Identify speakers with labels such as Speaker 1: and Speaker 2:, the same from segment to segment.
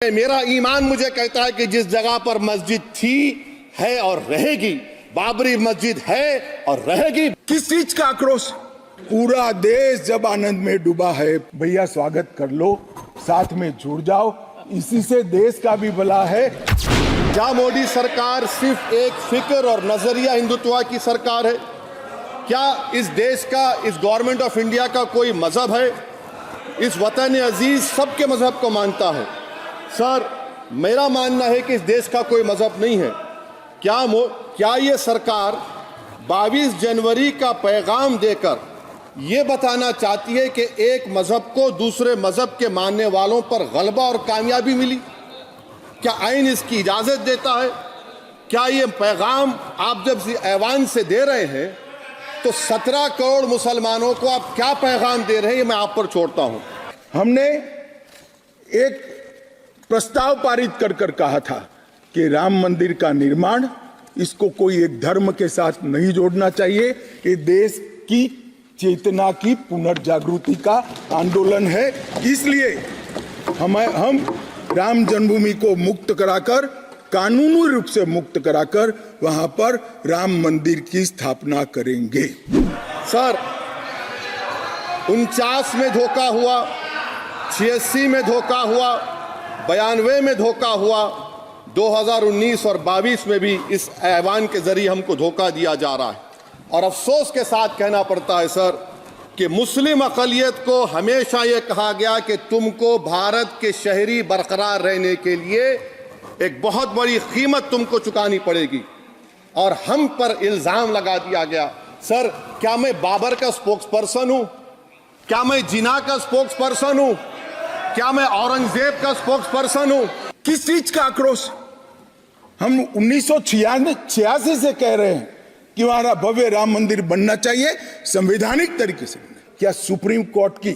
Speaker 1: मेरा ईमान मुझे कहता है कि जिस जगह पर मस्जिद थी, है और रहेगी, बाबरी मस्जिद है और रहेगी।
Speaker 2: किस चीज का आक्रोश? पूरा देश जब आनंद में डूबा है, भैया स्वागत कर लो, साथ में जुड़ जाओ, इसी से देश का भी भला है।
Speaker 1: क्या मोदी सरकार सिर्फ एक फिक्र और नजरिया हिंदुत्व की सरकार है? क्या इस देश का, इस गवर्नमेंट ऑफ इंडिया का कोई मजहब है? इस वतन अजीज सबके मजहब को मानता है। सर, मेरा मानना है कि इस देश का कोई मजहब नहीं है। क्या ये सरकार 22 जनवरी का पैगाम देकर ये बताना चाहती है कि एक मजहब को दूसरे मजहब के मानने वालों पर गलबा और कामयाबी मिली? क्या आइन इसकी इजाजत देता है? क्या ये पैगाम आप जब ऐवान से दे रहे हैं तो 17 करोड़ मुसलमानों को आप क्या पैगाम दे रहे हैं, ये मैं आप पर छोड़ता हूं।
Speaker 2: हमने एक प्रस्ताव पारित कर कहा था कि राम मंदिर का निर्माण, इसको कोई एक धर्म के साथ नहीं जोड़ना चाहिए। ये देश की चेतना की पुनर्जागृति का आंदोलन है। इसलिए हम राम जन्मभूमि को मुक्त कराकर, कानूनी रूप से मुक्त कराकर वहां पर राम मंदिर की स्थापना करेंगे।
Speaker 1: सर, 49 में धोखा हुआ, 86 में धोखा हुआ, 92 में धोखा हुआ, 2019 और 22 में भी इस ऐवान के जरिए हमको धोखा दिया जा रहा है। और अफसोस के साथ कहना पड़ता है सर कि मुस्लिम अक़लियत को हमेशा ये कहा गया कि तुमको भारत के शहरी बरकरार रहने के लिए एक बहुत बड़ी कीमत तुमको चुकानी पड़ेगी, और हम पर इल्ज़ाम लगा दिया गया। सर, क्या मैं बाबर का स्पोक्स पर्सन हूँ? क्या मैं जिना का स्पोक्स पर्सन हूँ? क्या मैं औरंगजेब का स्पोक्स पर्सन हूँ?
Speaker 2: किस चीज का आक्रोश? हम 1986 से कह रहे हैं कि हमारा भव्य राम मंदिर बनना चाहिए, संवैधानिक तरीके से। क्या सुप्रीम कोर्ट की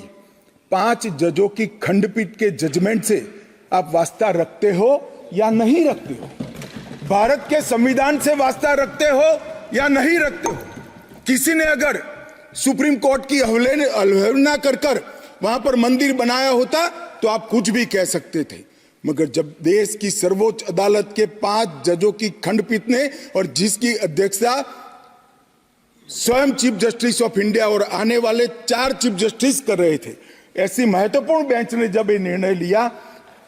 Speaker 2: 5 जजों की खंडपीठ के जजमेंट से आप वास्ता रखते हो या नहीं रखते हो? भारत के संविधान से वास्ता रखते हो या नहीं रखते हो? किसी ने अगर सुप्रीम कोर्ट की अवहेलना कर वहां पर मंदिर बनाया होता तो आप कुछ भी कह सकते थे, मगर जब देश की सर्वोच्च अदालत के 5 जजों की खंडपीठ ने, और जिसकी अध्यक्षता स्वयं चीफ जस्टिस ऑफ इंडिया और आने वाले 4 चीफ जस्टिस कर रहे थे, ऐसी महत्वपूर्ण बेंच ने जब ये निर्णय लिया,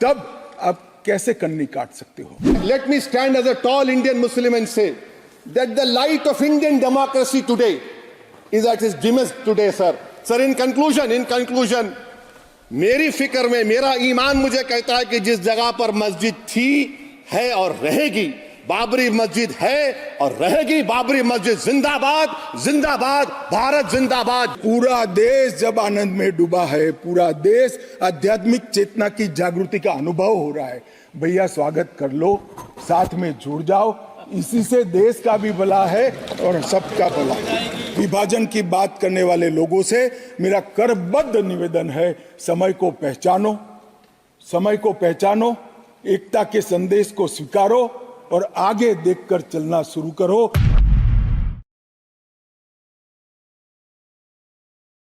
Speaker 2: तब आप कैसे कन्नी काट सकते हो?
Speaker 1: Let me stand as a tall Indian Muslim and say that the light of Indian democracy today is at its dimmest today. Sir, in conclusion मेरी फिक्र में, मेरा ईमान मुझे कहता है कि जिस जगह पर मस्जिद थी, है और रहेगी, बाबरी मस्जिद है और रहेगी, बाबरी मस्जिद जिंदाबाद, जिंदाबाद, भारत जिंदाबाद।
Speaker 2: पूरा देश जब आनंद में डूबा है, पूरा देश आध्यात्मिक चेतना की जागृति का अनुभव हो रहा है, भैया स्वागत कर लो, साथ में जुड़ जाओ, इसी से देश का भी भला है और सबका भला है। विभाजन की बात करने वाले लोगों से मेरा करबद्ध निवेदन है, समय को पहचानो, एकता के संदेश को स्वीकारो और आगे देखकर चलना शुरू करो।